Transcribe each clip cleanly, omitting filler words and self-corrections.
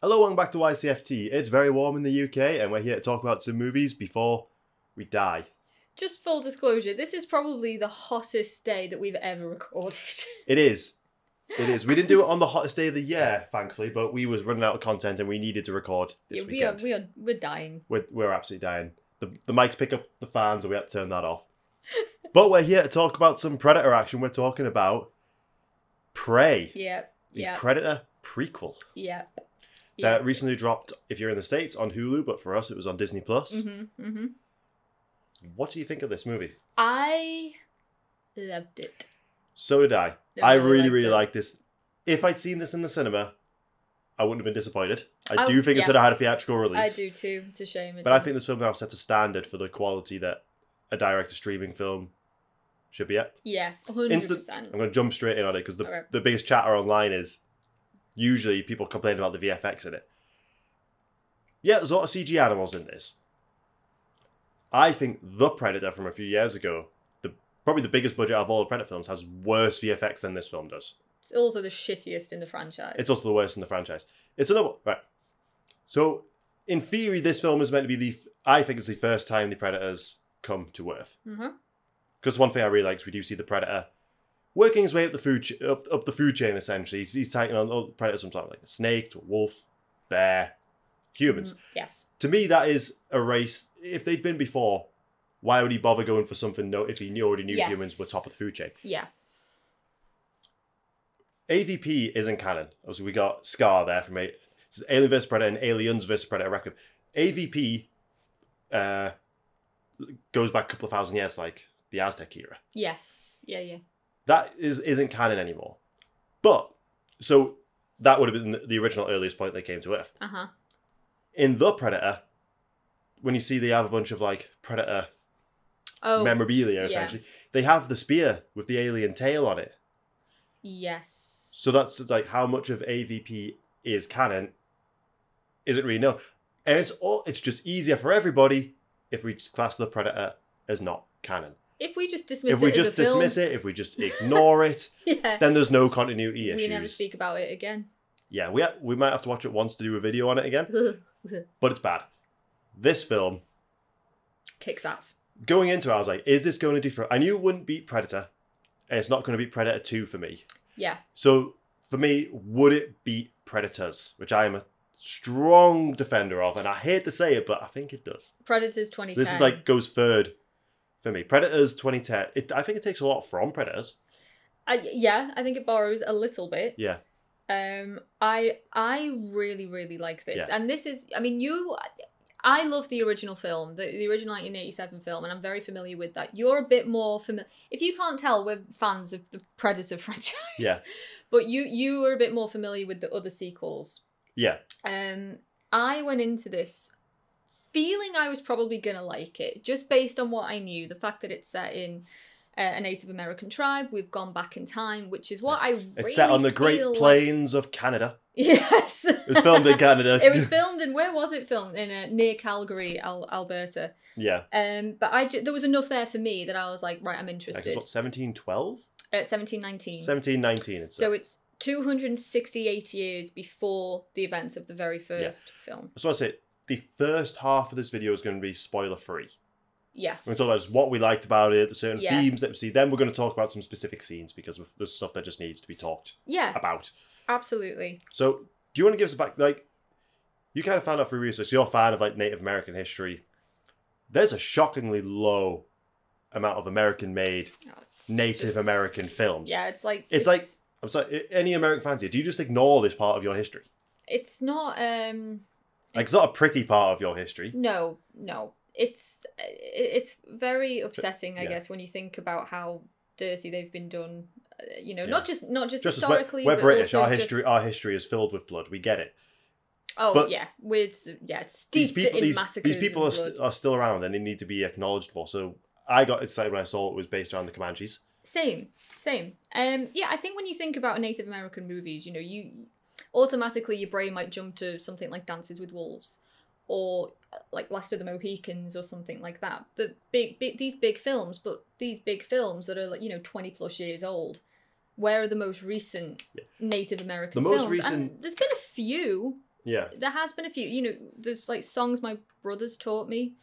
Hello, welcome back to YCFT. It's very warm in the UK and we're here to talk about some movies before we die. Just full disclosure, this is probably the hottest day that we've ever recorded. It is. It is. We didn't do it on the hottest day of the year, thankfully, but we was running out of content and we needed to record this weekend. We're dying. We're absolutely dying. The mics pick up the fans and we had to turn that off. But we're here to talk about some Predator action. We're talking about Prey. Yep. The Predator prequel. Yep. That recently dropped, if you're in the States, on Hulu, but for us it was on disneyplus. What do you think of this movie? I loved it. So did I. I really liked this. If I'd seen this in the cinema, I wouldn't have been disappointed. I do think it should have had a theatrical release. I do too. It's a shame. But I think this film now sets a standard for the quality that a direct to streaming film should be at. Yeah, 100%. I'm going to jump straight in on it because the biggest chatter online is usually people complain about the VFX in it. Yeah, there's a lot of CG animals in this. I think The Predator from a few years ago, probably the biggest budget of all the Predator films, has worse VFX than this film does. It's also the shittiest in the franchise. It's also the worst in the franchise. It's another right. So, in theory, this film is meant to be I think it's the first time the Predators come to Earth. Because one thing I really like is we do see the Predator working his way up the food chain. Essentially, he's taking on all the Predators, sometimes like a snake, to a wolf, bear, humans. Yes. To me, that is a race. If they'd been before, why would he bother going for something if he already knew humans were top of the food chain? Yeah. AVP isn't canon. Obviously, we got Scar there from Alien vs. Predator and Aliens vs. Predator record. AVP goes back a couple of thousand years, like the Aztec era. Yes. Yeah. That isn't canon anymore. But, so that would have been the original earliest point they came to Earth. In The Predator, when you see they have a bunch of like Predator memorabilia, essentially, they have the spear with the alien tail on it. Yes. So that's like how much of AVP is canon isn't really known. And it's just easier for everybody if we just class The Predator as not canon. If we just dismiss it as a film. If we just ignore it, then there's no continuity issues. We never speak about it again. Yeah, we might have to watch it once to do a video on it again. But it's bad. This film kicks ass. Going into it, I was like, is this going to do I knew it wouldn't beat Predator. And it's not going to beat Predator 2 for me. Yeah. So, for me, would it beat Predators? Which I am a strong defender of. And I hate to say it, but I think it does. Predators 2010. So this is like, goes third for me. Predators 2010. I think it takes a lot from Predators. Yeah, I think it borrows a little bit. Yeah. I really like this. Yeah. And this is, I mean, I love the original film, the original 1987 film, and I'm very familiar with that. You're a bit more familiar. If you can't tell, we're fans of the Predator franchise. Yeah. But you were a bit more familiar with the other sequels. Yeah. I went into this feeling I was probably going to like it, just based on what I knew. The fact that it's set in a Native American tribe. We've gone back in time, which is what I really It's set on the Great Plains of Canada. Yes. It was filmed in Canada. It was filmed in, where was it filmed? Near Calgary, Alberta. Yeah. But there was enough there for me that I was like, right, I'm interested. Like, it's what, 1712? 1719. 1719. So it's 268 years before the events of the very first film. So I say, the first half of this video is going to be spoiler free. Yes. We're going to talk about what we liked about it, the certain themes that we see. Then we're going to talk about some specific scenes because there's stuff that just needs to be talked about. Absolutely. So, do you want to give us a back? Like, you kind of found out through research, you're a fan of like Native American history. There's a shockingly low amount of American-made Native American films. Yeah, it's like I'm sorry, any American fans here, do you just ignore this part of your history? It's not it's not a pretty part of your history. No. It's very upsetting, I guess, when you think about how dirty they've been done. Not just historically. We're but British. also Our history is filled with blood. We get it. Oh, but it's steeped in massacres. These people are still around, and they need to be acknowledged more. So I got excited when I saw it was based around the Comanches. Same. I think when you think about Native American movies, you automatically your brain might jump to something like Dances with Wolves, or like Last of the Mohicans or something like that. These big films that are like 20 plus years old. Where are the most recent Native American films? And there's been a few, Yeah. There has been a few. You know, there's like songs my brothers taught me.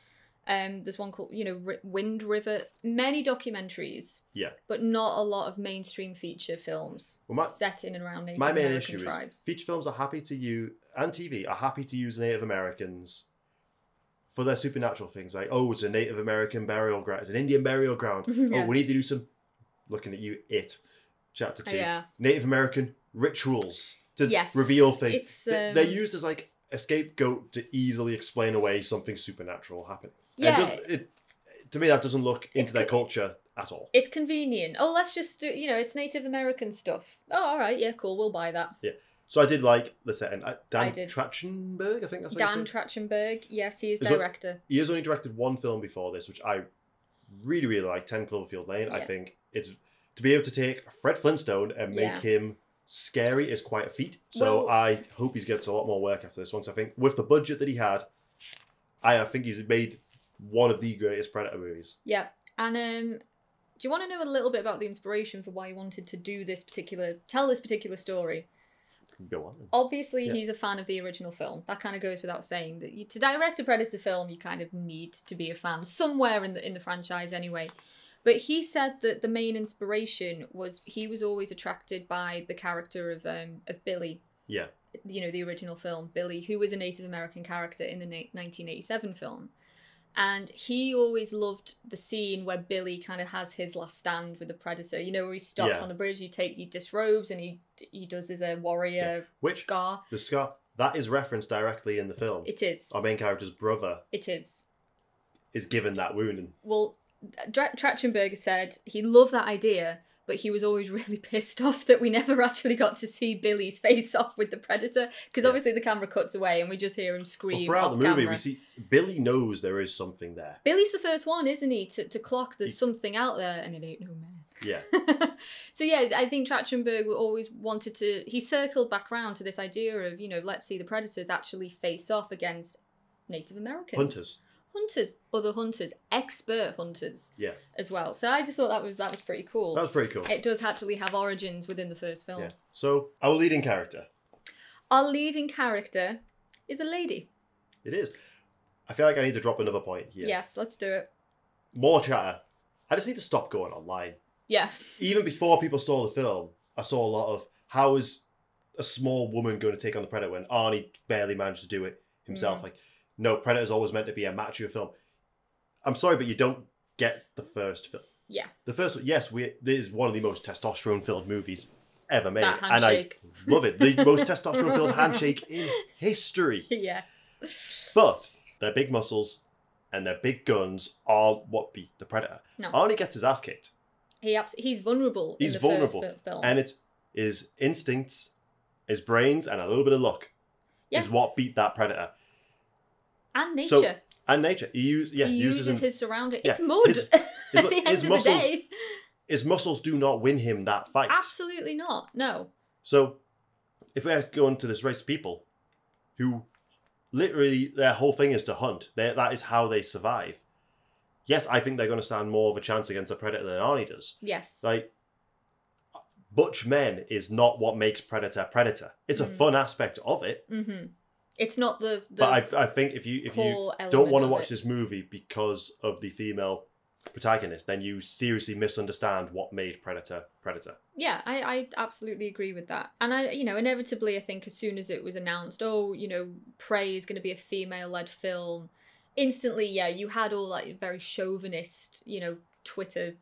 There's one called, you know, Wind River. Many documentaries. Yeah. But not a lot of mainstream feature films set in and around Native American tribes. My main issue is feature films are happy to use, and TV are happy to use Native Americans for their supernatural things. Like, oh, it's a Native American burial ground. It's an Indian burial ground. Oh, we need to do some, looking at you, Chapter 2. Yeah. Native American rituals to reveal things. It's, they're used as like a scapegoat to easily explain away something supernatural happening. Yeah. To me, that doesn't look into their culture at all. It's convenient. Oh, let's just do, you know, it's Native American stuff. Oh, all right, yeah, cool, we'll buy that. Yeah. So I did like the setting. Dan Trachtenberg, I think that's what Dan Trachtenberg, yes, he is director. He has only directed one film before this, which I really, really like, 10 Cloverfield Lane. Yeah. I think it's, to be able to take Fred Flintstone and make him scary is quite a feat. So I hope he gets a lot more work after this one. So I think with the budget that he had, I think he's made one of the greatest Predator movies. Yeah. And do you want to know a little bit about the inspiration for why he wanted to do tell this particular story? Go on. Obviously, he's a fan of the original film. That kind of goes without saying. That to direct a Predator film, you kind of need to be a fan somewhere in the franchise anyway. But he said that the main inspiration was he was always attracted by the character of Billy. Yeah. You know, the original film, Billy, who was a Native American character in the 1987 film. And he always loved the scene where Billy kind of has his last stand with the Predator. You know, where he stops on the bridge, he disrobes, and he does his warrior scar. The scar, that is referenced directly in the film. It is. Our main character's brother. It is. Is given that wound. Well, Trachtenberg said he loved that idea, but he was always really pissed off that we never actually got to see Billy's face off with the Predator, because obviously the camera cuts away and we just hear him scream. Well, throughout the movie, we see Billy knows there is something there. Billy's the first one, isn't he, to clock there's something out there, and it ain't no man. Yeah. So yeah, I think Trachtenberg always wanted to. He circled back round to this idea of, you know, let's see the Predators actually face off against Native Americans. Other hunters, expert hunters, as well. So I just thought that was pretty cool. That was pretty cool. It does actually have origins within the first film. Yeah. So our leading character. Our leading character is a lady. It is. I feel like I need to drop another point here. Yes, let's do it. More chatter. I just need to stop going online. Yeah. Even before people saw the film, I saw a lot of how is a small woman going to take on the Predator when Arnie barely managed to do it himself. Like, no, Predator's always meant to be a macho film. I'm sorry, but you don't get the first film. Yeah. The first one, yes, this is one of the most testosterone-filled movies ever made. That handshake. And I love it. The most testosterone-filled handshake in history. Yes. But their big muscles and their big guns are what beat the Predator. No. Arnie gets his ass kicked. He's vulnerable in the first film. And it's his instincts, his brains, and a little bit of luck is what beat that Predator. And nature. He uses his surroundings. It's mud at the end of the day. His muscles do not win him that fight. Absolutely not. No. So, if we're going to this race of people who literally their whole thing is to hunt, that is how they survive. Yes, I think they're going to stand more of a chance against a Predator than Arnie does. Yes. Like, butch men is not what makes Predator Predator. It's a fun aspect of it. Mm-hmm. It's not the But I think if you don't want to watch this movie because of the female protagonist, then you seriously misunderstand what made Predator Predator. Yeah, I absolutely agree with that. And inevitably I think as soon as it was announced, Prey is going to be a female-led film, instantly, you had all like very chauvinist, Twitter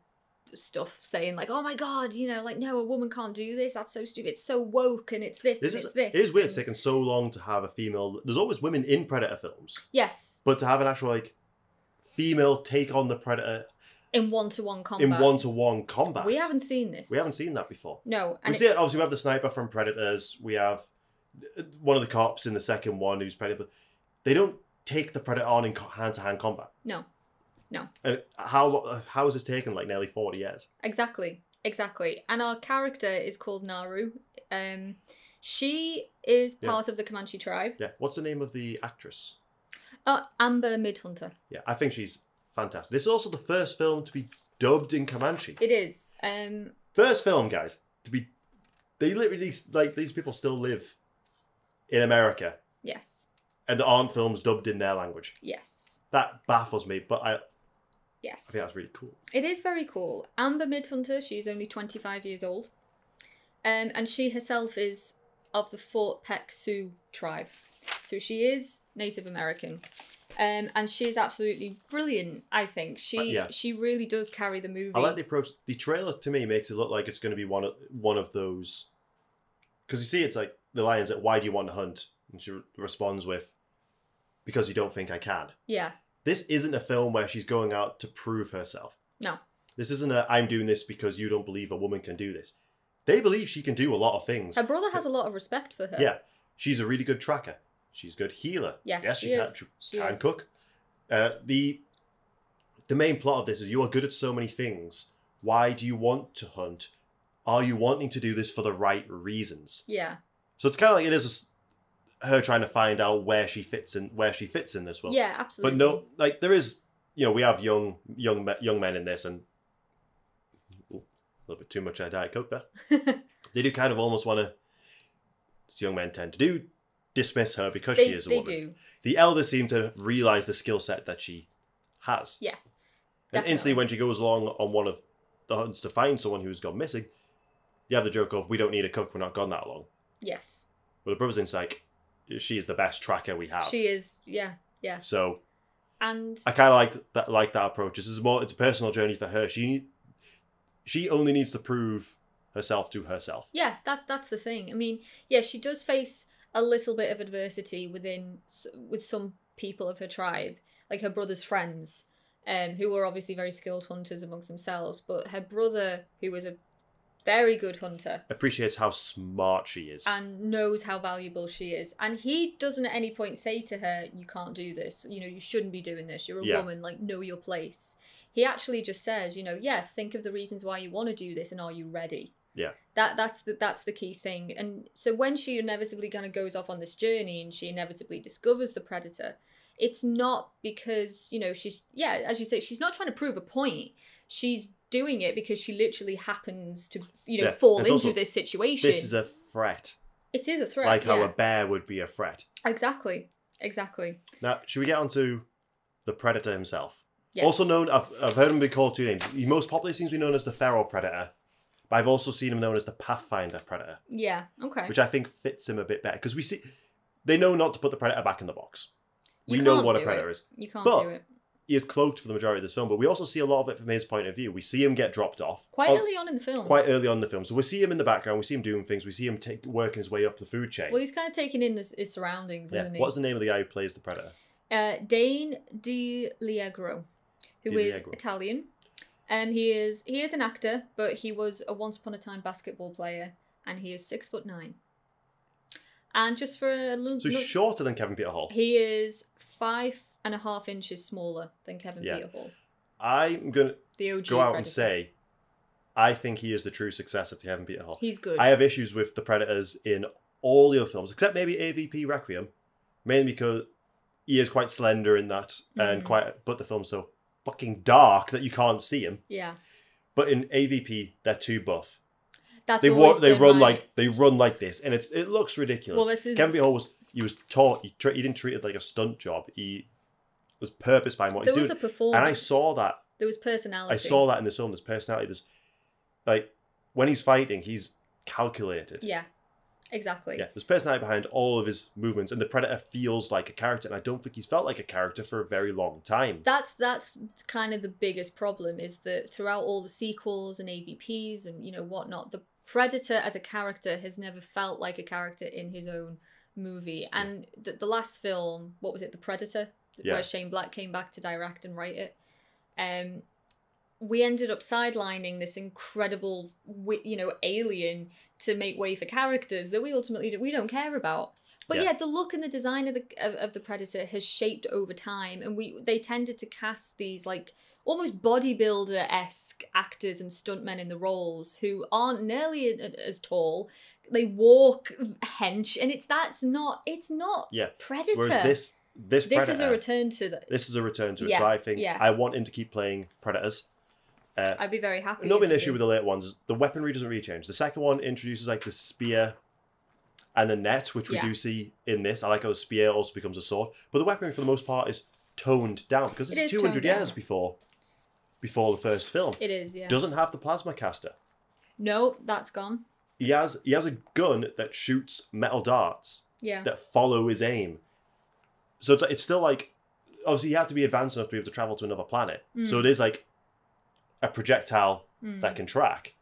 stuff saying like, oh my god, no, a woman can't do this, that's so stupid, it's so woke, and it's this. It is weird. It's taken so long to have a female. There's always women in Predator films. Yes. But to have an actual female take on the Predator in one-to-one combat. We haven't seen this. We haven't seen that before. No. And obviously we have the sniper from Predators. We have one of the cops in the second one who's Predator. But they don't take the Predator on in hand-to-hand combat. No. And how is this taken nearly 40 years? Exactly. And our character is called Naru. She is part of the Comanche tribe. Yeah. What's the name of the actress? Amber Midhunter. Yeah, I think she's fantastic. This is also the first film to be dubbed in Comanche. It is. First film, guys, to be... They literally, these people still live in America Yes. And there aren't films dubbed in their language. Yes. That baffles me, but I Yes. think that's really cool. It is very cool. Amber Midhunter, she's only 25 years old. And she herself is of the Fort Peck Sioux tribe. So she is Native American. And she's absolutely brilliant, I think. She really does carry the movie. I like the approach. The trailer, to me, makes it look like it's going to be one of those... Because you see, it's like, the lion's like, why do you want to hunt? And she responds with, because you don't think I can. Yeah. This isn't a film where she's going out to prove herself. No. This isn't I'm doing this because you don't believe a woman can do this. They believe she can do a lot of things. Her brother has a lot of respect for her. Yeah. She's a really good tracker. She's a good healer. Yes, she can cook. The main plot of this is you are good at so many things. Why do you want to hunt? Are you wanting to do this for the right reasons? Yeah. So it's kind of like it is her trying to find out where she fits in this world. Yeah, absolutely. But no, like there is, we have young men in this, and a little bit too much Diet Coke there. They do kind of almost want to. Young men tend to do dismiss her because she is a woman. They do. The elders seem to realize the skill set that she has. Yeah. And instantly, when she goes along on one of the hunts to find someone who's gone missing, you have the joke of, we don't need a cook, we're not gone that long. Yes. But the brother's in's like, she is the best tracker we have. She is, yeah. So, and I kind of like that approach. It's a personal journey for her. She only needs to prove herself to herself. Yeah, that's the thing. I mean, yeah, she does face a little bit of adversity with some people of her tribe, like her brother's friends, who were obviously very skilled hunters amongst themselves. But her brother, who was a very good hunter, appreciates how smart she is and knows how valuable she is. And he doesn't at any point say to her, "You can't do this. You shouldn't be doing this. You're a woman. Like, know your place." He actually just says, yes, think of the reasons why you want to do this, and are you ready? Yeah. That's the key thing. And so when she inevitably kind of goes off on this journey and she inevitably discovers the predator, it's not because, she's, as you say, she's not trying to prove a point. She's doing it because she literally happens to, fall into this situation. This is a threat. It is a threat. Like how a bear would be a threat. Exactly. Now, should we get on to the predator himself? Yes. Also known, I've heard him be called two names. He most popularly seems to be known as the feral predator. But I've also seen him known as the Pathfinder Predator. Yeah, okay. Which I think fits him a bit better. Because they know not to put the Predator back in the box. We know what a Predator is. You can't do it. He is cloaked for the majority of this film, but we also see a lot of it from his point of view. We see him get dropped off. Quite early on in the film. So we see him in the background, we see him doing things, we see him working his way up the food chain. Well, he's kind of taking in his surroundings, isn't he? What's the name of the guy who plays the Predator? Dane DiLiegro, who is Italian. He is an actor, but he was a once upon a time basketball player, and he is 6'9". And just for a little, so he's shorter than Kevin Peter Hall. He is 5.5 inches smaller than Kevin Peter Hall. I'm gonna go out and say, I think he is the true successor to Kevin Peter Hall. He's good. I have issues with the Predators in all the other films, except maybe AVP Requiem, mainly because he is quite slender in that, but the film's so fucking dark that you can't see him. Yeah. But in AVP, they're too buff. They run like this, and it looks ridiculous. Well, Kevin Peter Hall was taught. He didn't treat it like a stunt job. He was purpose behind what he's doing. There was a performance, and I saw that. There was personality. I saw that in this film. There's personality. There's like when he's fighting, he's calculated. Yeah. Exactly. Yeah, there's personality behind all of his movements, and the Predator feels like a character, and I don't think he's felt like a character for a very long time. That's kind of the biggest problem, is that throughout all the sequels and AVPs and whatnot, the Predator as a character has never felt like a character in his own movie. And the last film, what was it, The Predator, where Shane Black came back to direct and write it, we ended up sidelining this incredible, alien to make way for characters that we ultimately we don't care about. But the look and the design of the Predator has shaped over time, and they tended to cast these like almost bodybuilder-esque actors and stuntmen in the roles who aren't nearly as tall. They walk hench, and it's not Predator. Whereas this Predator, is a return to that. This is a return to it. So I think I want him to keep playing Predators. I'd be very happy. Not an issue with the later ones. The weaponry doesn't really change. The second one introduces like the spear and the net, which we do see in this. I like how the spear also becomes a sword. But the weaponry, for the most part, is toned down because it's 200 years before the first film. It is, yeah. Doesn't have the plasma caster. No, that's gone. He has a gun that shoots metal darts that follow his aim. So it's still like, obviously you have to be advanced enough to be able to travel to another planet. So it is like a projectile that can track.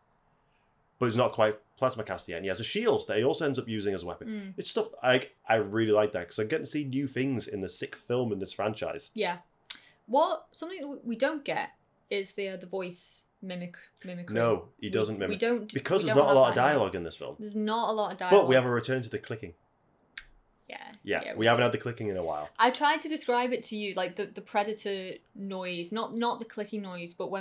But it's not quite plasma caster yet. And he has a shield that he also ends up using as a weapon. It's stuff I really like that because I'm getting to see new things in the 6th film in this franchise. Yeah. Something that we don't get is the voice mimicry. No, he doesn't mimic. Because there's don't not a lot of dialogue in this film. There's not a lot of dialogue. But we have a return to the clicking. Yeah, we haven't had the clicking in a while. I tried to describe it to you, like the Predator noise, not the clicking noise, but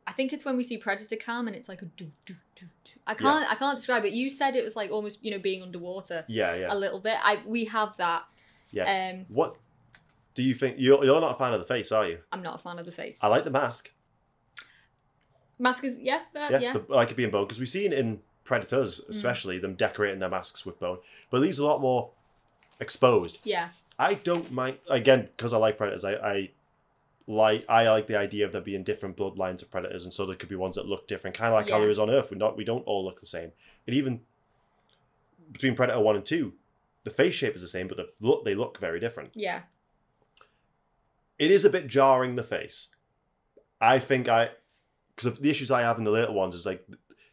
I think it's when we see Predator cam and it's like a do do do do. I can't describe it. You said it was like almost being underwater. Yeah. A little bit. We have that. Yeah. What do you think? You're not a fan of the face, are you? I'm not a fan of the face. I like the mask. Mask is yeah. I like it being bone because we've seen in Predators, especially them decorating their masks with bone, but it leaves a lot more exposed. Yeah. I don't mind, again, because I like Predators. I like the idea of there being different bloodlines of Predators, and so there could be ones that look different, kind of like how there is on Earth. We don't all look the same. And even between Predator 1 and 2, the face shape is the same, but they look very different. Yeah. It is a bit jarring, the face. I think because the issues I have in the later ones is like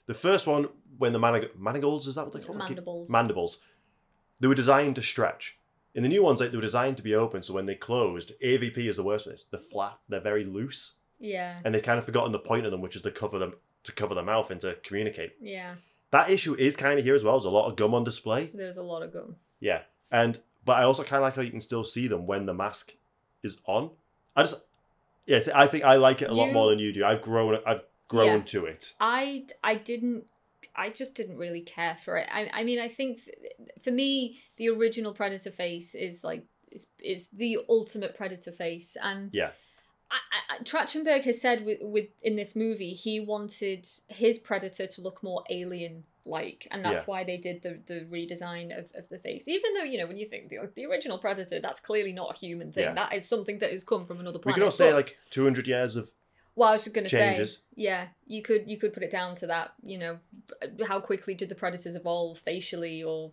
the first one when the mandibles, is that what they call it? Mandibles. They were designed to stretch. In the new ones, they were designed to be open, so when they closed, AVP is the worst of this. They're flat, they're very loose. Yeah. And they've kind of forgotten the point of them, which is to cover the mouth and to communicate. Yeah. That issue is kind of here as well. There's a lot of gum on display. There's a lot of gum. Yeah. But I also kind of like how you can still see them when the mask is on. I think I like it a lot more than you do. I've grown to it. I just didn't really care for it. I mean, I think for me, the original Predator face is the ultimate Predator face, and Trachtenberg has said with in this movie he wanted his Predator to look more alien-like, and that's why they did the redesign of the face. Even though when you think the original Predator, that's clearly not a human thing. That is something that has come from another planet. We could also say like 200 years of. Well, I was just going to say, yeah, you could put it down to that. How quickly did the Predators evolve facially or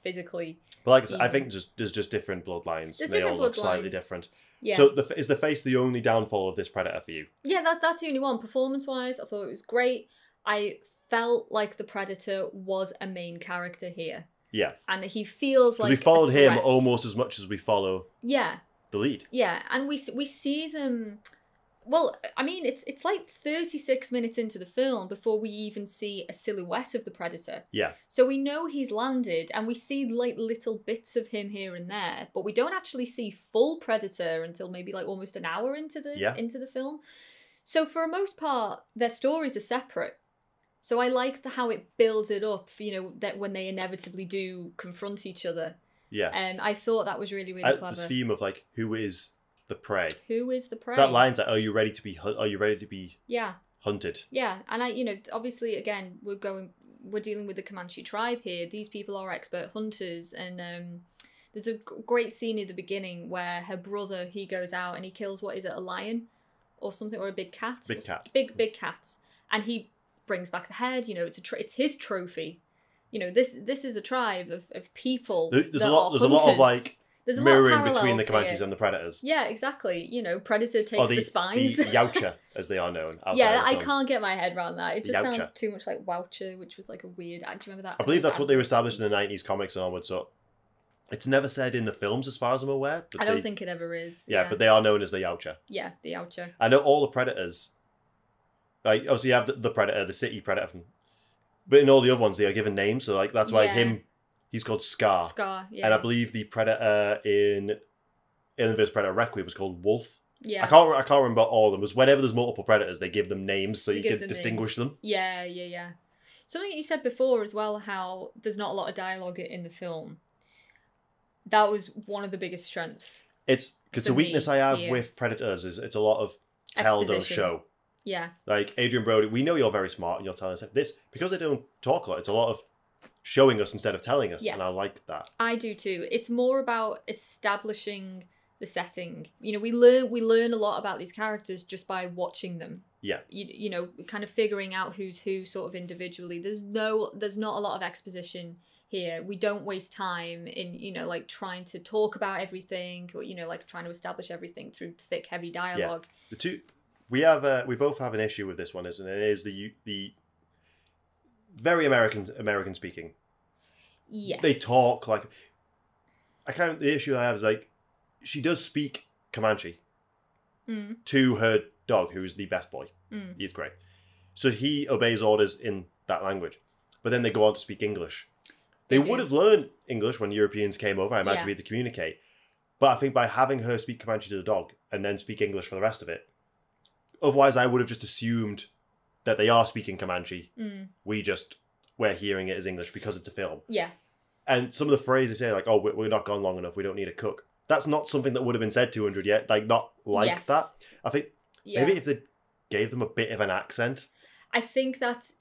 physically? But like I said, I think there's just different bloodlines. They all look slightly different. Yeah. So is the face the only downfall of this Predator for you? Yeah, that's the only one. Performance-wise, I thought it was great. I felt like the Predator was a main character here. Yeah. And he feels like we followed him almost as much as we follow. Yeah. The lead. Yeah, and we see them. Well, I mean, it's like 36 minutes into the film before we even see a silhouette of the Predator. Yeah. So we know he's landed, and we see like little bits of him here and there, but we don't actually see full Predator until maybe like almost an hour into the film. So for the most part, their stories are separate. So I like how it builds it up, that when they inevitably do confront each other. Yeah. And I thought that was really, really clever. This theme of like, who is the prey? Who is the prey? That line's like, are you ready to be hunted? Yeah, and obviously again we're dealing with the Comanche tribe here. These people are expert hunters, and there's a great scene in the beginning where her brother, he goes out and he kills, what is it, a lion or something, or a big cat? Big cat, and he brings back the head. It's his trophy. This is a tribe of people. There's a lot of like. There's a mirroring between the Comanches and the Predators. Yeah, exactly. Predator takes the spines. The Yautja, as they are known. Yeah, I can't get my head around that. It just sounds too much like Woucher, which was like a weird... Do you remember that? I believe that's what they were established in the 90s comics and onwards, so... It's never said in the films, as far as I'm aware. I don't think it ever is. Yeah, but they are known as the Yautja. Yeah, the Yautja. I know all the Predators... Like, obviously you have the Predator, the city Predator. But in all the other ones, they are given names, so like that's why he's called Scar. Scar, yeah. And I believe the Predator in Alien vs Predator Requiem was called Wolf. Yeah. I can't remember all of them. It was whenever there's multiple Predators, they give them names so you can distinguish them. Yeah. Something that you said before as well, how there's not a lot of dialogue in the film. That was one of the biggest strengths. It's because the weakness I have with Predators is it's a lot of tell, don't show. Yeah. Like Adrian Brody, we know you're very smart and you're telling us this because they don't talk a lot. It's a lot of showing us instead of telling us, Yeah. and I like that. I do too. It's more about establishing the setting. You know, we learn a lot about these characters just by watching them. Yeah. You know, kind of figuring out who's who sort of individually. There's not a lot of exposition here. We don't waste time in, you know, like trying to talk about everything, or, you know, like trying to establish everything through thick, heavy dialogue. Yeah. We both have an issue with this one, isn't it? It is the very American speaking. Yes. They talk like, the issue I have is like, she does speak Comanche to her dog, who is the best boy. He's great. So he obeys orders in that language. But then they go on to speak English. They would have learned English when Europeans came over. I imagine we had to communicate. But I think by having her speak Comanche to the dog and then speak English for the rest of it, otherwise I would have just assumed that they are speaking Comanche. We're hearing it as English because it's a film. Yeah. And some of the phrases say like, oh, we're not gone long enough, we don't need a cook. That's not something that would have been said 200 yet. Like, not like that. I think maybe if they gave them a bit of an accent. I think that's,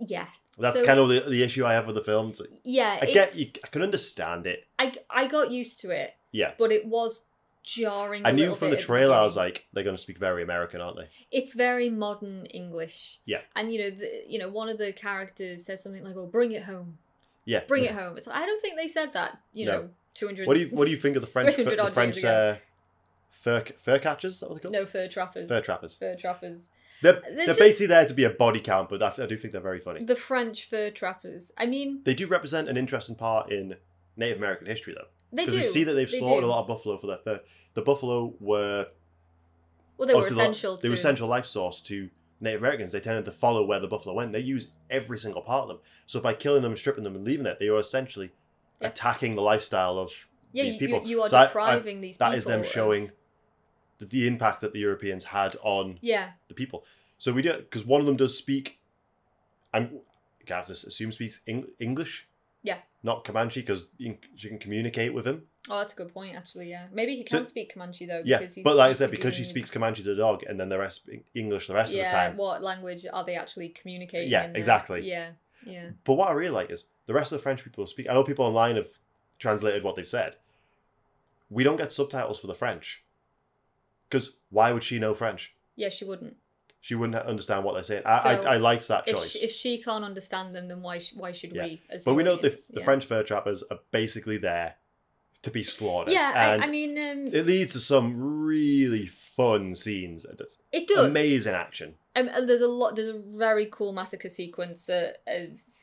That's kind of the issue I have with the film. I can understand it. I got used to it. Yeah. But it was jarring. I knew from the trailer, I was like, they're going to speak very American, aren't they? It's very modern English. Yeah. And, one of the characters says something like, oh, bring it home. Yeah. Bring it home. It's like, I don't think they said that, know, 200. What do you think of the French fur catchers? Is that what they're called? No, fur trappers. Fur trappers. Fur trappers. They're basically there to be a body count, but I do think they're very funny. The French fur trappers. I mean, they do represent an interesting part in Native American history, though. They do. Because we see that they've slaughtered a lot of buffalo for their fur. The buffalo were... Well, they were essential They were essential life source to Native Americans. They tended to follow where the buffalo went. They used every single part of them. So by killing them, stripping them, and leaving it, they were essentially attacking the lifestyle of these people. You are depriving these people. That is them showing the impact that the Europeans had on the people. So we do, because one of them does speak, I have to assume speaks English. Yeah. Not Comanche, because she can communicate with him. Oh, that's a good point, actually, yeah. Maybe he can speak Comanche, though. Because but like I said, because she speaks Comanche to the dog, and then the rest speak English the rest of the time. What language are they actually communicating in? Yeah, exactly. Yeah. But what I really like is, the rest of the French people speak, I know people online have translated what they've said. We don't get subtitles for the French. Because why would she know French? Yeah, she wouldn't. She wouldn't understand what they're saying. I liked that choice. If she can't understand them, then why should we? But we know the French fur trappers are basically there to be slaughtered. Yeah, and I mean... it leads to some really fun scenes. It does. Amazing action. There's a very cool massacre sequence that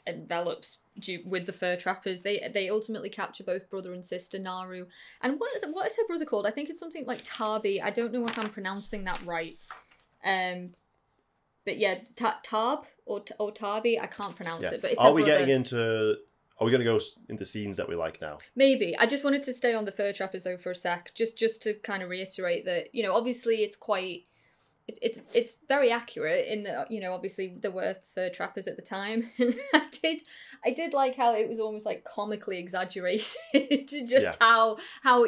envelops with the fur trappers. They ultimately capture both brother and sister Naru. And what is her brother called? I think it's something like Tabi. I don't know if I'm pronouncing that right. But yeah, Tab or Tabi, I can't pronounce it. But it's Are we going to go into scenes that we like now? Maybe. I just wanted to stay on the fur trappers though for a sec, just to kind of reiterate that, obviously it's quite, it's very accurate in that, obviously there were fur trappers at the time, and I did like how it was almost like comically exaggerated just how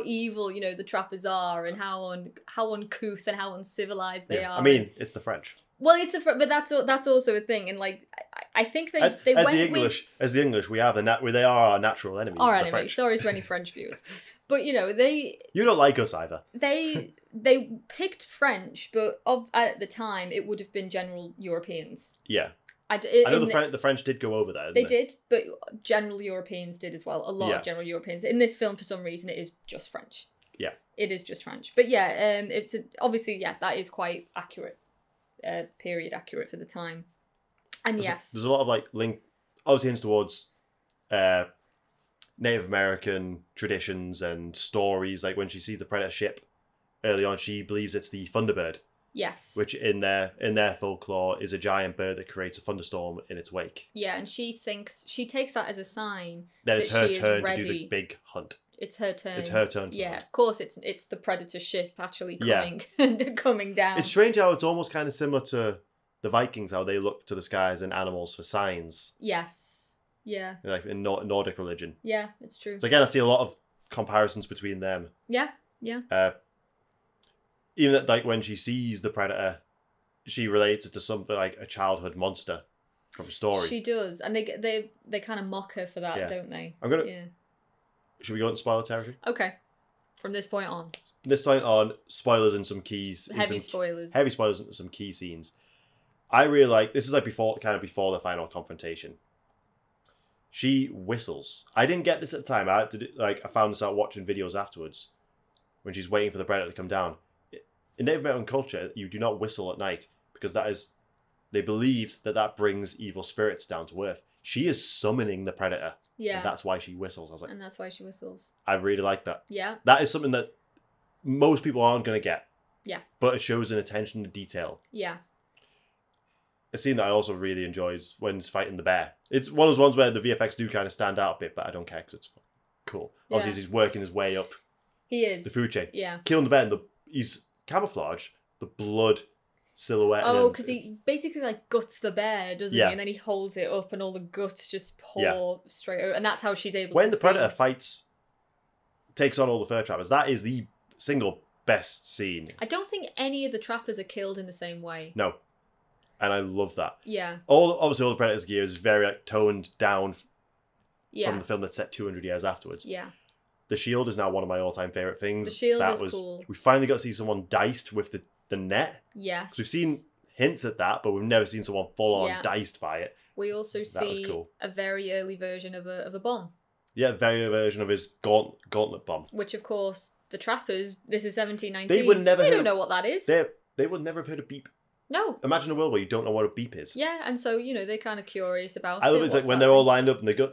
evil the trappers are, and how uncouth and how uncivilized they are. I mean, it's the French. Well, but that's also a thing, and like I think they went as the English we have they are our natural enemies. Our enemies. French. Sorry to any French viewers, but you don't like us either. They picked French, but at the time it would have been general Europeans. Yeah. I know the French did go over there. They did, but general Europeans did as well. A lot of general Europeans. In this film, for some reason, it is just French. Yeah. It is just French. But yeah, obviously, that is quite accurate. Period accurate for the time. And there's a lot of link obviously hints towards Native American traditions and stories. Like when she sees the Predator ship early on, she believes it's the Thunderbird. Yes. Which in their folklore is a giant bird that creates a thunderstorm in its wake. Yeah, and she takes that as a sign that it's her turn to do the big hunt. It's her turn. It's her turn. Of course, it's the Predator ship actually coming down. It's strange how it's almost kind of similar to the Vikings, how they look to the skies and animals for signs. Yes. Yeah. Like in Nordic religion. Yeah, it's true. So again, I see a lot of comparisons between them. Yeah. Yeah. Even that, when she sees the Predator, she relates it to something like a childhood monster. from a story. She does, and they kind of mock her for that, don't they? Should we go into spoiler territory? Okay. From this point on. This point on, spoilers and some keys. Heavy spoilers and some key scenes. I really like, this is like before the final confrontation. She whistles. I didn't get this at the time. I found this out watching videos afterwards. When she's waiting for the predator to come down. In Native American culture, you do not whistle at night because they believe that brings evil spirits down to earth. She is summoning the predator. Yeah. And that's why she whistles. I was like, and that's why she whistles. I really like that. Yeah. That is something that most people aren't going to get. Yeah. But it shows an attention to detail. Yeah. A scene that I also really enjoy is when he's fighting the bear. It's one of those ones where the VFX do kind of stand out a bit, but I don't care because it's cool. Yeah. Obviously, he's working his way up. He is. The food chain. Yeah. Killing the bear, and he's camouflage, the blood silhouette. Oh, because he basically like guts the bear, doesn't he? And then he holds it up and all the guts just pour straight out. And that's how she's able to when the predator takes on all the fur trappers, that is the single best scene. I don't think any of the trappers are killed in the same way. No. And I love that. Yeah. Obviously, all the Predator's gear is very toned down from the film that's set 200 years afterwards. Yeah. The shield is now one of my all-time favourite things. The shield is cool. We finally got to see someone diced with the net. Yes. We've seen hints at that, but we've never seen someone full-on diced by it. We also see a very early version of a bomb. Yeah, very early version of his gauntlet bomb. Which, of course, the trappers, this is 1719. They don't know what that is. They would never have heard a beep. No. Imagine a world where you don't know what a beep is. Yeah, and so, they're kind of curious about it. I love it. It's like when they're all lined up and they go...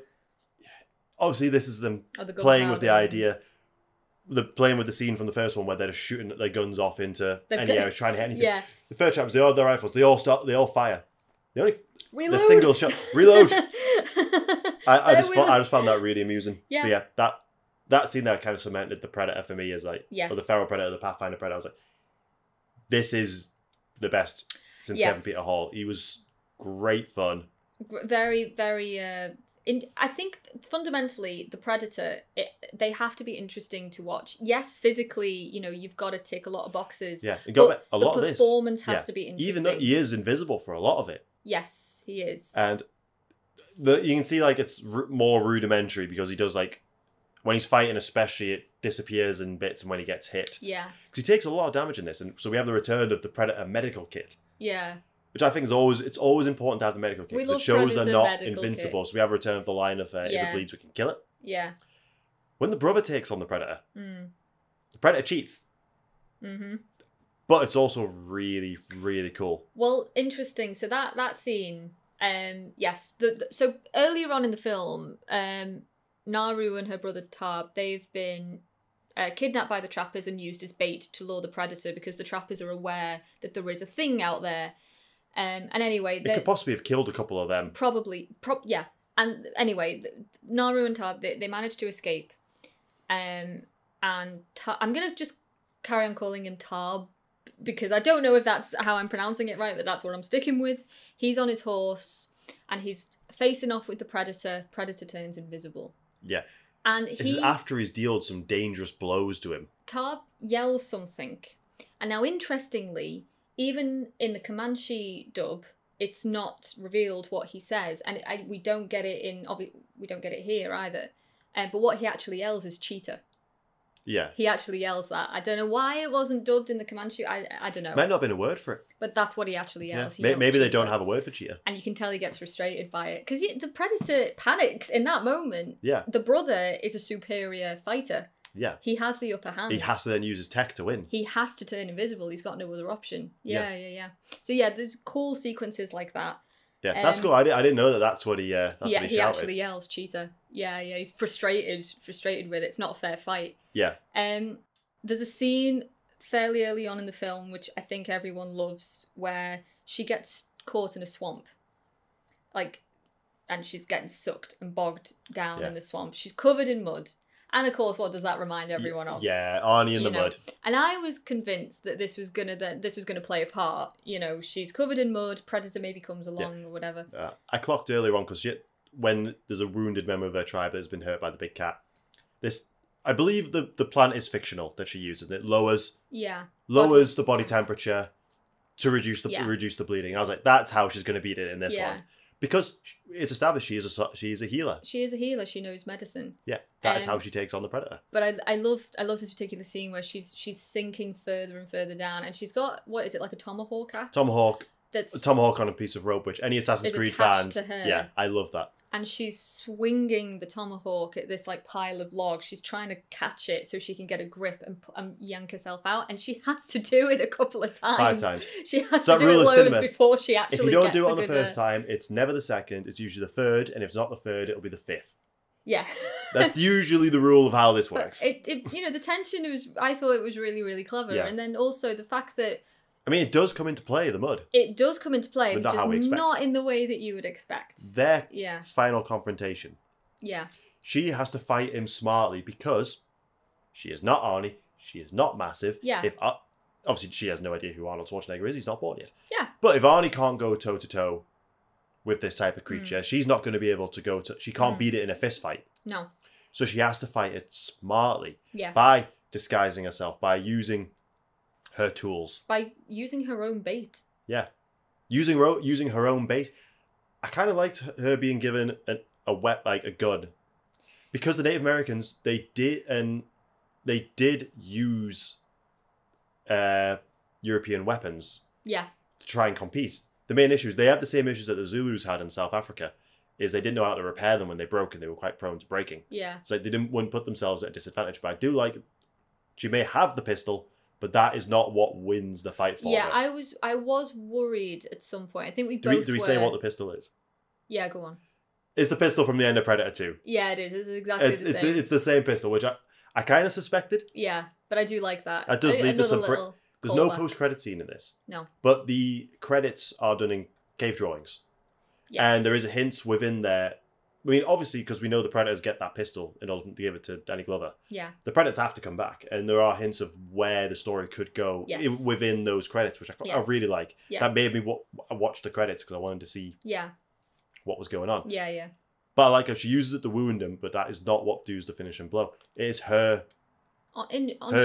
Obviously, this is them playing with the idea. They're playing with the scene from the first one where they're just shooting their guns off into any area, trying to hit anything. Yeah. The fur trappers, they all have their rifles. They all fire. They only... Reload! The single shot. Reload! I just found that really amusing. Yeah. But yeah, that scene there kind of cemented the Predator for me as like... Yes. Or the Feral Predator, the Pathfinder Predator. I was like, this is the best since Kevin Peter Hall. He was great fun. Very, very... I think fundamentally the Predator, they have to be interesting to watch. Yes, physically, you've got to tick a lot of boxes. Yeah, but the performance has to be interesting. Even though he is invisible for a lot of it. Yes, he is. And you can see like it's more rudimentary because he does like when he's fighting, especially it disappears in bits, and when he gets hit. Yeah. Because he takes a lot of damage in this, and so we have the return of the Predator medical kit. Yeah. Which I think is always important to have the medical kit because it shows they're not invincible. Kit. So we have a return of the line of if it bleeds, we can kill it. Yeah. When the brother takes on the Predator, the Predator cheats. Mm-hmm. But it's also really, really cool. Well, interesting. So that scene, yes. So earlier on in the film, Naru and her brother Tab, they've been kidnapped by the trappers and used as bait to lure the Predator because the trappers are aware that there is a thing out there. And anyway... It could possibly have killed a couple of them. Probably. Yeah. And anyway, Naru and Tab, they managed to escape. And I'm going to just carry on calling him Tab because I don't know if that's how I'm pronouncing it right, but that's what I'm sticking with. He's on his horse and he's facing off with the Predator. Predator turns invisible. Yeah. And this is after he's dealt some dangerous blows to him. Tab yells something. And now, interestingly, even in the Comanche dub, it's not revealed what he says, and we don't get it we don't get it here either. But what he actually yells is cheetah. Yeah. He actually yells that. I don't know why it wasn't dubbed in the Comanche. I don't know. Might not have been a word for it. But that's what he actually yells. Yeah. Maybe they don't have a word for cheetah. And you can tell he gets frustrated by it because the Predator panics in that moment. Yeah. The brother is a superior fighter. Yeah. He has the upper hand. He has to then use his tech to win. He has to turn invisible. He's got no other option. Yeah. So yeah, there's cool sequences like that. Yeah, that's cool. I didn't know that that's what he what he actually yells cheetah. Yeah. He's frustrated with it. It's not a fair fight. Yeah. There's a scene fairly early on in the film, which I think everyone loves, where she gets caught in a swamp. And she's getting sucked and bogged down in the swamp. She's covered in mud. And of course, what does that remind everyone of? Yeah, Arnie in the mud. And I was convinced that this was gonna play a part. She's covered in mud. Predator maybe comes along or whatever. I clocked earlier on because when there's a wounded member of her tribe that's been hurt by the big cat, I believe the plant is fictional that she uses. It lowers the body temperature to reduce the bleeding. I was like, that's how she's going to beat it in this one. Because it's established she is a healer. She is a healer. She knows medicine. Yeah, that is how she takes on the Predator. But I love this particular scene where she's sinking further and further down, and she's got, what is it, like a tomahawk axe? Tomahawk on a piece of rope, which any Assassin's Creed fans, yeah, I love that. And she's swinging the tomahawk at this like pile of logs. She's trying to catch it so she can get a grip and yank herself out. And she has to do it a couple of times. 5 times. She has to do it loads before she actually gets If you don't do it on the first time, it's never the second. It's usually the third. And if it's not the third, it'll be the fifth. Yeah. That's usually the rule of how this works. It you know, the tension I thought it was really, really clever. Yeah. And then also the fact that, I mean, it does come into play, the mud. It does come into play, but just not in the way that you would expect. Their final confrontation. Yeah. She has to fight him smartly because she is not Arnie. She is not massive. Yeah. Obviously, she has no idea who Arnold Schwarzenegger is. He's not born yet. Yeah. But if Arnie can't go toe-to-toe with this type of creature, she's not going to be able to go to... She can't beat it in a fist fight. No. So she has to fight it smartly. Yeah. By disguising herself, by using her tools. By using her own bait. Yeah. Using her own bait. I kind of liked her being given a gun. Because the Native Americans, they did use European weapons. Yeah. To try and compete. The main issues, they have the same issues that the Zulus had in South Africa, is they didn't know how to repair them when they broke, and they were quite prone to breaking. Yeah. So they wouldn't put themselves at a disadvantage. But I do like, she may have the pistol, but that is not what wins the fight for her. Yeah, I was worried at some point. I think we both Do we say what the pistol is? Yeah, go on. It's the pistol from the end of Predator 2. Yeah, it is. It's exactly the same. It's the same pistol, which I kind of suspected. Yeah, but I do like that. That does lead to some... There's no post-credit scene in this. No. But the credits are done in cave drawings. Yes. And there is a hint within there. I mean, obviously, because we know the Predators get that pistol in order to give it to Danny Glover. Yeah. The Predators have to come back. And there are hints of where the story could go within those credits, which I really like. Yeah. That made me watch the credits because I wanted to see what was going on. Yeah, yeah. But I like how she uses it to wound him, but that is not what does the finishing blow. It is her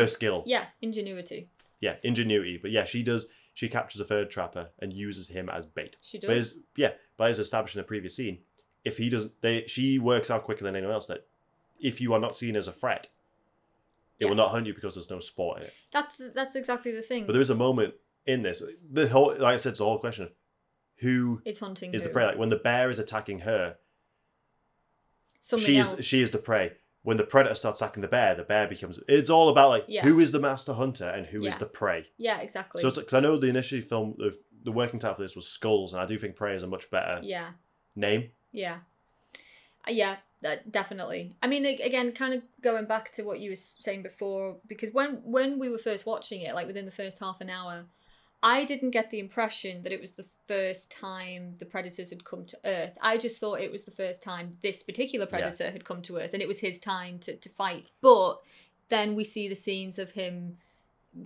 skill. Yeah, ingenuity. Yeah, ingenuity. But yeah, she captures a third trapper and uses him as bait. She does. But as established in the previous scene, if he doesn't, she works out quicker than anyone else that if you are not seen as a threat, it will not hunt you because there's no sport in it. That's exactly the thing. But there is a moment in this. The whole, like I said, it's the whole question of who is hunting the prey. Like when the bear is attacking her, she is the prey. When the predator starts attacking the bear becomes... It's all about like who is the master hunter and who is the prey. Yeah, exactly. So it's because I know the initial film, the working title for this was Skulls, and I do think Prey is a much better name. Yeah. Yeah, definitely. I mean, again, kind of going back to what you were saying before, because when we were first watching it, like within the first half an hour, I didn't get the impression that it was the first time the Predators had come to Earth. I just thought it was the first time this particular Predator had come to Earth, and it was his time to fight. But then we see the scenes of him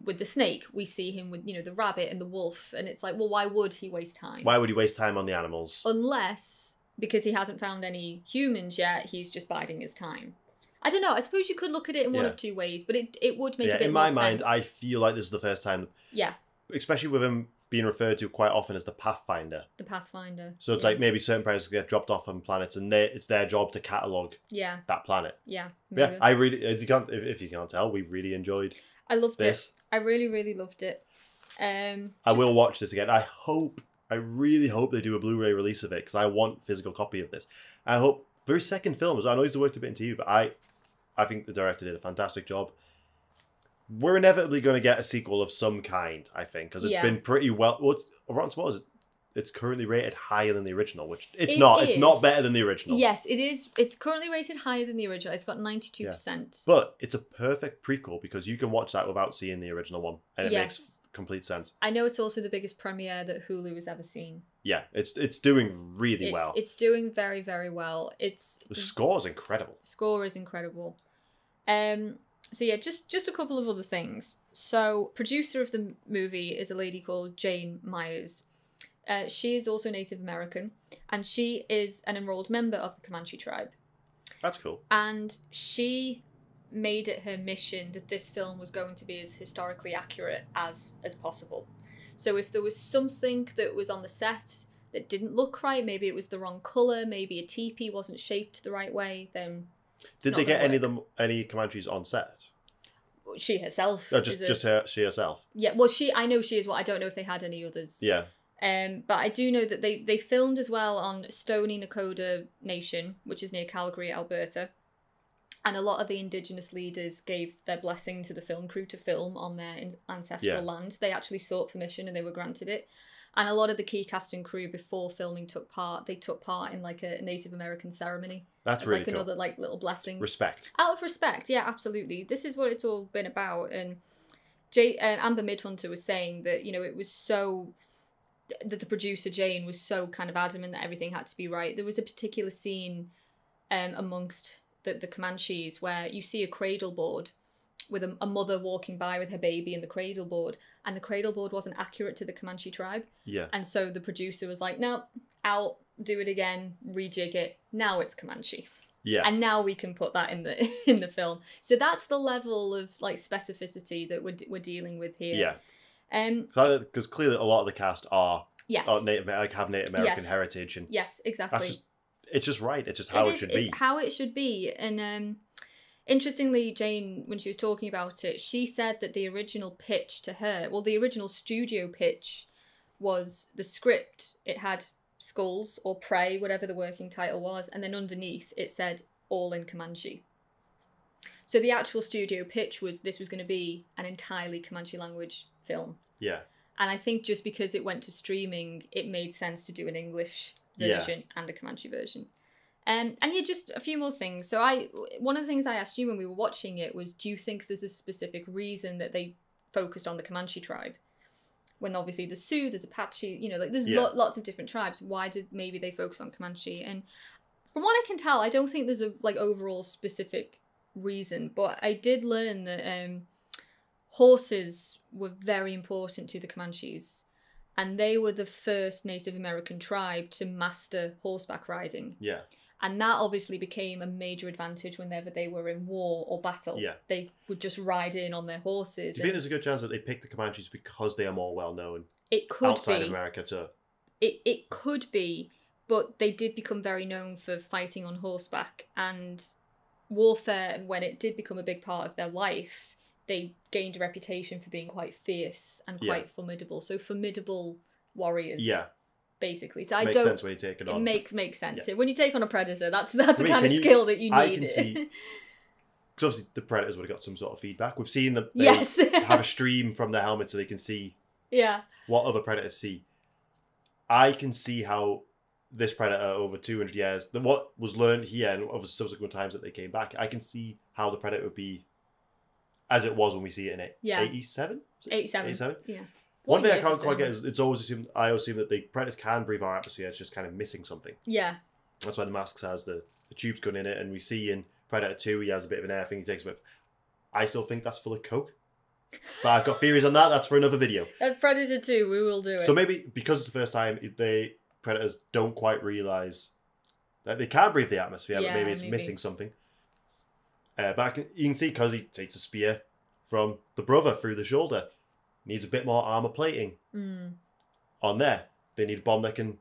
with the snake. We see him with, the rabbit and the wolf, and it's like, well, why would he waste time? Why would he waste time on the animals? Unless, because he hasn't found any humans yet, he's just biding his time. I don't know. I suppose you could look at it in one of two ways, but it would make a bit more sense. In my mind, I feel like this is the first time... Yeah. Especially with him being referred to quite often as the Pathfinder. The Pathfinder. So it's like maybe certain predators get dropped off on planets and it's their job to catalogue that planet. Yeah. Maybe. Yeah, I really, if you can't tell, we really enjoyed I loved this. I really, really loved it. I will watch this again. I really hope they do a Blu-ray release of it because I want a physical copy of this. I hope for his second film, I know he's worked a bit in TV, but I think the director did a fantastic job. We're inevitably going to get a sequel of some kind, I think, because it's been pretty well... Rotten Tomatoes, it's currently rated higher than the original, which it's not. It's not better than the original. Yes, it is. It's currently rated higher than the original. It's got 92%. Yeah. But it's a perfect prequel because you can watch that without seeing the original one, and it makes complete sense. I know it's also the biggest premiere that Hulu has ever seen. Yeah, it's doing really well. It's doing very, very well. The score is incredible. The score is incredible. So yeah, just a couple of other things. So producer of the movie is a lady called Jane Myers. She is also Native American, and she is an enrolled member of the Comanche tribe. That's cool. And she made it her mission that this film was going to be as historically accurate as possible. So if there was something that was on the set that didn't look right. Maybe it was the wrong colour. Maybe a teepee wasn't shaped the right way. Then did they get any Comanches on set? She herself. She herself. Yeah, well, I know she is. Well, I don't know if they had any others. Yeah. But I do know that they filmed as well on Stoney Nakoda Nation, which is near Calgary, Alberta. And a lot of the Indigenous leaders gave their blessing to the film crew to film on their ancestral land. They actually sought permission and they were granted it. And a lot of the key cast and crew before filming took part in like a Native American ceremony. That's really like cool. Another like little blessing. Respect. Out of respect, yeah, absolutely. This is what it's all been about. And Amber Midhunter was saying that, you know, it was so... that the producer Jane was so kind of adamant that everything had to be right. There was a particular scene amongst the Comanches where you see a cradle board with a mother walking by with her baby in the cradle board, and the cradle board wasn't accurate to the Comanche tribe. Yeah. And so the producer was like, no, out, do it again, rejig it. Now it's Comanche. Yeah. And now we can put that in the film. So that's the level of like specificity that we're dealing with here. Yeah. Because clearly a lot of the cast are have Native American heritage, and yes, exactly. It's just right. It's just how it should be. It's how it should be. And interestingly, Jane, when she was talking about it, she said that the original pitch to her, well, the original studio pitch was the script. It had skulls or prey, whatever the working title was, and then underneath it said all in Comanche. So the actual studio pitch was this was going to be an entirely Comanche language film. Yeah. And I think just because it went to streaming, it made sense to do an English version and a Comanche version. And yeah, just a few more things. So one of the things I asked you when we were watching it was, do you think there's a specific reason that they focused on the Comanche tribe? When obviously there's Sioux, there's Apache, you know, like there's lots of different tribes. Why did maybe they focus on Comanche? And from what I can tell, I don't think there's a like overall specific reason, but I did learn that horses were very important to the Comanches, and they were the first Native American tribe to master horseback riding. Yeah. And that obviously became a major advantage whenever they were in war or battle. Yeah. They would just ride in on their horses. Do you think there's a good chance that they picked the Comanches because they are more well known? It could outside of America too. It could be, but they did become very known for fighting on horseback, and warfare, when it did become a big part of their life, they gained a reputation for being quite fierce and quite formidable. So formidable warriors. Yeah. Basically. So makes sense when you take it on. It makes sense. Yeah. When you take on a predator, that's the kind of skill that you need. I can see, because obviously the predators would have got some sort of feedback. We've seen them have a stream from their helmet so they can see what other predators see. I can see how this predator over 200 years, what was learned here and over subsequent times that they came back, I can see how the predator would be as it was when we see it in 87? 87? Yeah. One thing I can't quite get is I always assume that the predators can breathe our atmosphere. It's just kind of missing something. Yeah. That's why the mask has the tubes gun in it, and we see in Predator 2 he has a bit of an air thing. He takes a bit. I still think that's full of coke. But I've got theories on that. That's for another video. At Predator 2, we will do it. So maybe because it's the first time, predators don't quite realise that they can breathe the atmosphere, but maybe it's missing something. But you can see because he takes a spear from the brother through the shoulder. Needs a bit more armor plating on there. They need a bomb that can...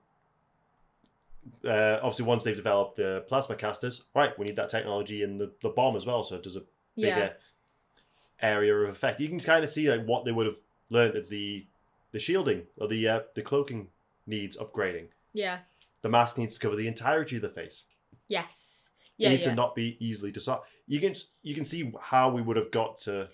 obviously, once they've developed the plasma casters, right, we need that technology in the bomb as well, so it does a bigger area of effect. You can kind of see like what they would have learned as the shielding or the cloaking needs upgrading. Yeah. The mask needs to cover the entirety of the face. Yes. Yeah, it needs to not be easily dissolved. You can see how we would have got to...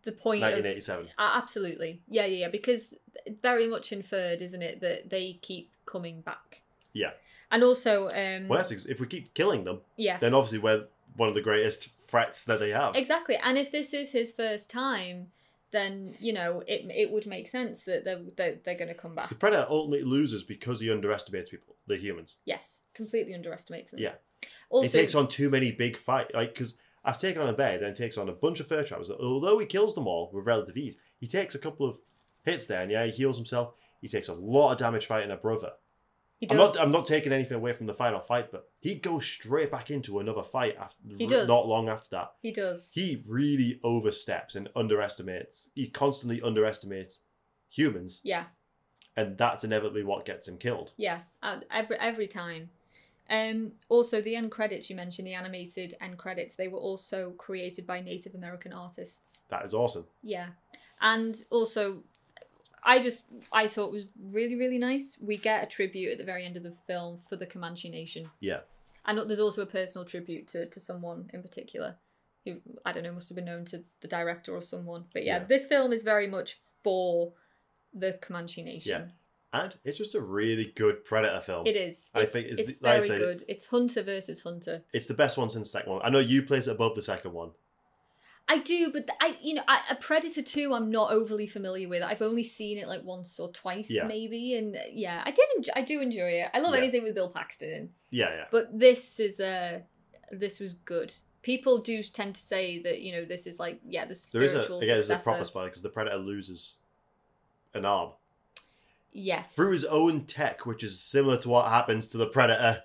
the point 1987. Absolutely. Yeah, because very much inferred, isn't it, that they keep coming back. Yeah. And also... well, if we keep killing them, then obviously we're one of the greatest threats that they have. Exactly. And if this is his first time, then, you know, it would make sense that they're going to come back. So the Predator ultimately loses because he underestimates people, the humans. Yes, completely underestimates them. Yeah. Also, he takes on too many big fights, like, because... After taking on a bear, then takes on a bunch of fur trappers. Although he kills them all with relative ease, he takes a couple of hits there, and he heals himself. He takes a lot of damage fighting a brother. He does. I'm not taking anything away from the final fight, but he goes straight back into another fight he does. Not long after that. He does. He really oversteps and underestimates. He constantly underestimates humans. Yeah. and that's inevitably what gets him killed. Yeah, every time. Also, the end credits you mentioned, the animated end credits, they were also created by Native American artists. That is awesome. Yeah. And also, I thought it was really, really nice. We get a tribute at the very end of the film for the Comanche Nation. Yeah. And there's also a personal tribute to someone in particular who, I don't know, must have been known to the director or someone. But yeah, this film is very much for the Comanche Nation. Yeah. And it's just a really good Predator film. It is. I think it's very good. It's Hunter versus Hunter. It's the best one since the second one. I know you place it above the second one. I do, but a Predator 2 I'm not overly familiar with. I've only seen it like once or twice, maybe, and yeah, I do enjoy it. I love anything with Bill Paxton in. Yeah. But this was good. People do tend to say that this is like the spiritual there's a proper spoiler because the Predator loses an arm. Yes. Through his own tech, which is similar to what happens to the Predator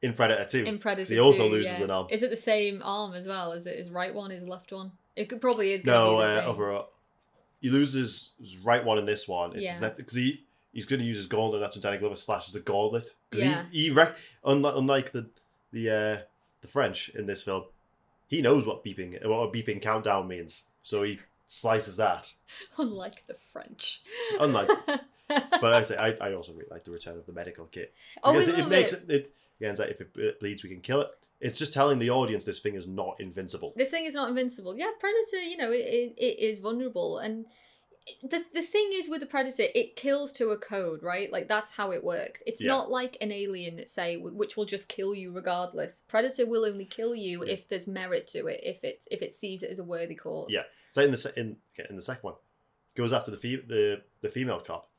in Predator 2. In Predator 2, he also loses an arm. Is it the same arm as well? Is it his right one, his left one? It probably is going to be the same. Overall. He loses his right one in this one. It's his left, because he's going to use his gauntlet. That's when Danny Glover slashes the gauntlet. Because unlike the French in this film, he knows what a beeping countdown means. So he slices that. Unlike the French. But I also really like the return of the medical kit. Because it makes it again, it's like if it bleeds, we can kill it. It's just telling the audience this thing is not invincible. This thing is not invincible. Yeah, Predator, it is vulnerable. And the thing is with the Predator, it kills to a code, right? Like, that's how it works. It's not like an alien, say, which will just kill you regardless. Predator will only kill you if there's merit to it, if it sees it as a worthy cause. Yeah. So in the second one, goes after the female cop.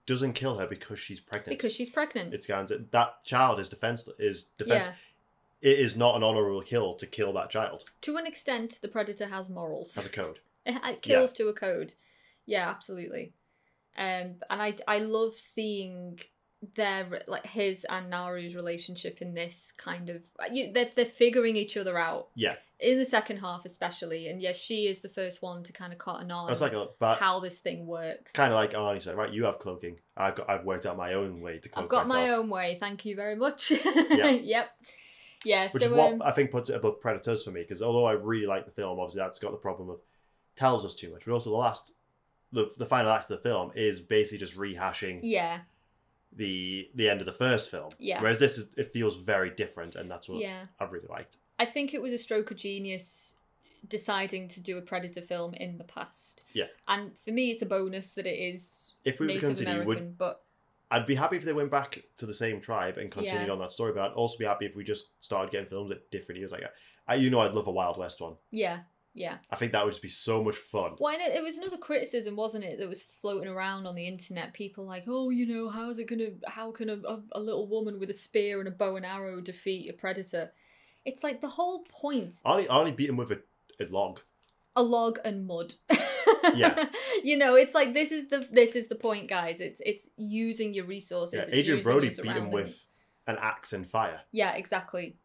Doesn't kill her because she's pregnant. It's guaranteed. That child is defense. Yeah. It is not an honourable kill to kill that child. To an extent, the Predator has morals. Has a code. It kills to a code. Yeah, absolutely. And I love seeing his and Naru's relationship in this kind of... They're figuring each other out. Yeah. In the second half especially. And yes, she is the first one to kind of cotton on how this thing works. Kind of like Arnie said, right, you have cloaking. I've worked out my own way to cloak myself. I've got my own way, thank you very much. Yep. Yeah, which is what I think puts it above Predators for me, because although I really like the film, obviously that's got the problem of tells us too much, but also the final act of the film is basically just rehashing the end of the first film. Yeah. Whereas it feels very different, and that's what I really liked. I think it was a stroke of genius deciding to do a Predator film in the past. Yeah. And for me, it's a bonus that it is Native American, but... I'd be happy if they went back to the same tribe and continued on that story, but I'd also be happy if we just started getting films at different years. Like, I'd love a Wild West one. Yeah, yeah. I think that would just be so much fun. Well, it was another criticism, wasn't it, that was floating around on the internet. People like, how can a little woman with a spear and a bow and arrow defeat a predator? It's like the whole point. Arnie beat him with a log. A log and mud. Yeah. It's like this is the point, guys. It's using your resources. Yeah, Adrian Brody beat him with an axe and fire. Yeah, exactly.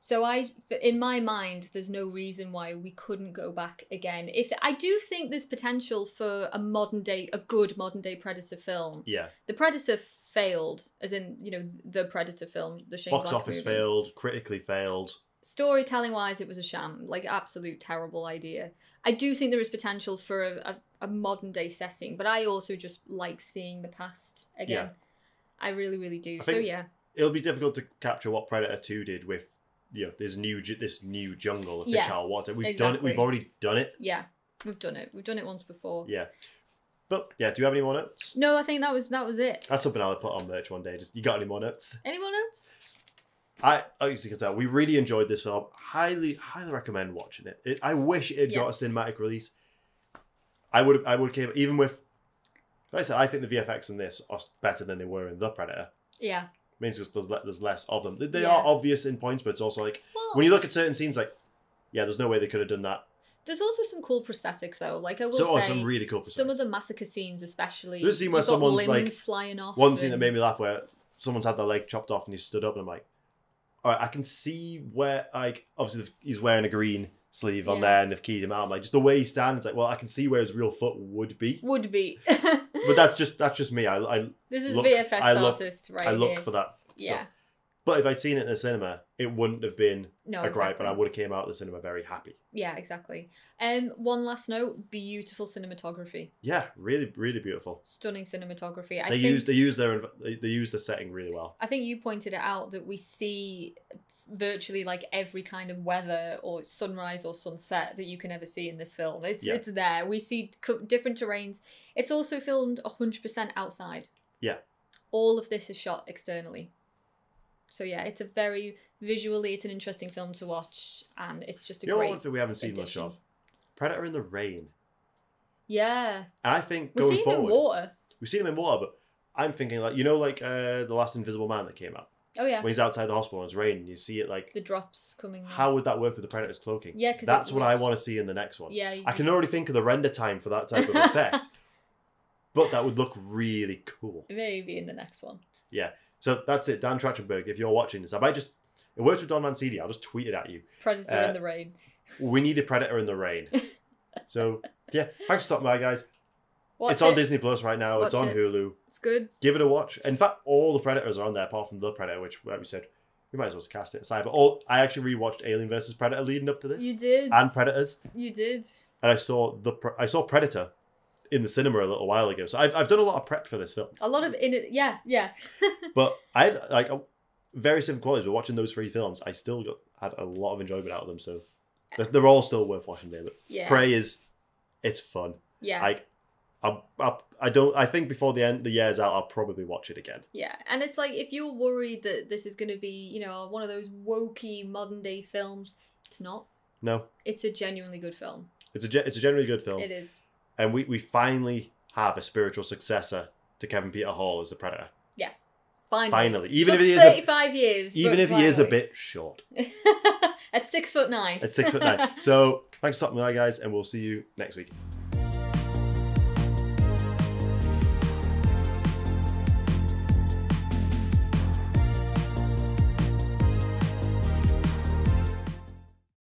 So in my mind, there's no reason why we couldn't go back again. I do think there's potential for a good modern day Predator film. Yeah. The Predator failed, as in, the Predator film, the Shane Box Black office movie. failed, critically failed. Storytelling wise, it was a sham, like absolute terrible idea. I do think there is potential for a modern day setting, but I also just like seeing the past again. Yeah. I really, really do. So yeah, it'll be difficult to capture what Predator 2 did with this new jungle of fish out of water. We've done it. We've already done it. Yeah, we've done it. We've done it once before. Yeah. But yeah, do you have any more notes? No, I think that was it. That's something I'll put on merch one day. You got any more notes? Any more notes? As you can tell, we really enjoyed this film. Highly recommend watching it. I wish it had got a cinematic release. I would have even with, like I said, I think the VFX in this are better than they were in The Predator. Yeah. Means there's less of them. They are obvious in points, but it's also like when you look at certain scenes, like there's no way they could have done that. There's also some cool prosthetics though. Like I will say, some really cool prosthetics. Some of the massacre scenes, especially. There's a scene where someone's limbs flying off. One scene that made me laugh where someone's had their leg chopped off and he stood up, and I'm like, all right, I can see where, like, obviously he's wearing a green sleeve on there and they've keyed him out. I'm like, just the way he stands, like, well, I can see where his real foot would be. But that's just me. This is look, VFX artist right I look here. for that Yeah. stuff. But if I'd seen it in the cinema, it wouldn't have been a gripe, and I would have came out of the cinema very happy. Yeah, exactly. One last note: beautiful cinematography. Yeah, really, really beautiful. Stunning cinematography. They use the setting really well. I think you pointed it out that we see virtually like every kind of weather or sunrise or sunset that you can ever see in this film. It's there. We see different terrains. It's also filmed 100% outside. Yeah. All of this is shot externally. So yeah, it's a very visually, it's an interesting film to watch, and it's just a great. One thing we haven't seen much of: Predator in the rain. Yeah. And I think we've seen him in water. We've seen him in water, but I'm thinking like the last Invisible Man that came out. Oh yeah. When he's outside the hospital and it's raining, you see it like the drops coming. How would that work with the Predator's cloaking? Yeah, because that's what I want to see in the next one. Yeah. I can already think of the render time for that type of effect, but that would look really cool. Maybe in the next one. Yeah. So that's it, Dan Trachtenberg. If you're watching this, it works with Don Mancini. I'll just tweet it at you. Predator in the rain. We need a Predator in the rain. So yeah, thanks for stopping by, guys. It's on Disney Plus right now. It's on Hulu. It's good. Give it a watch. In fact, all the Predators are on there, apart from the Predator, which, like we said, we might as well cast it aside. But I actually rewatched Alien vs Predator leading up to this. You did. And Predators. You did. And I saw Predator in the cinema a little while ago. So I've done a lot of prep for this film. A lot of yeah. But I had like various different qualities. But watching those three films, I still had a lot of enjoyment out of them. So they're all still worth watching, David. Yeah. Prey it's fun. Yeah. I think before the year's out, I'll probably watch it again. Yeah, and it's like if you're worried that this is going to be, one of those wokey modern day films, it's not. No. It's a genuinely good film. It's a genuinely good film. It is. And we finally have a spiritual successor to Kevin Peter Hall as the Predator. Yeah. Finally. Even if he is 35 years. Even if he is a bit short. At 6'9". At 6'9". So thanks for stopping by, guys, and we'll see you next week.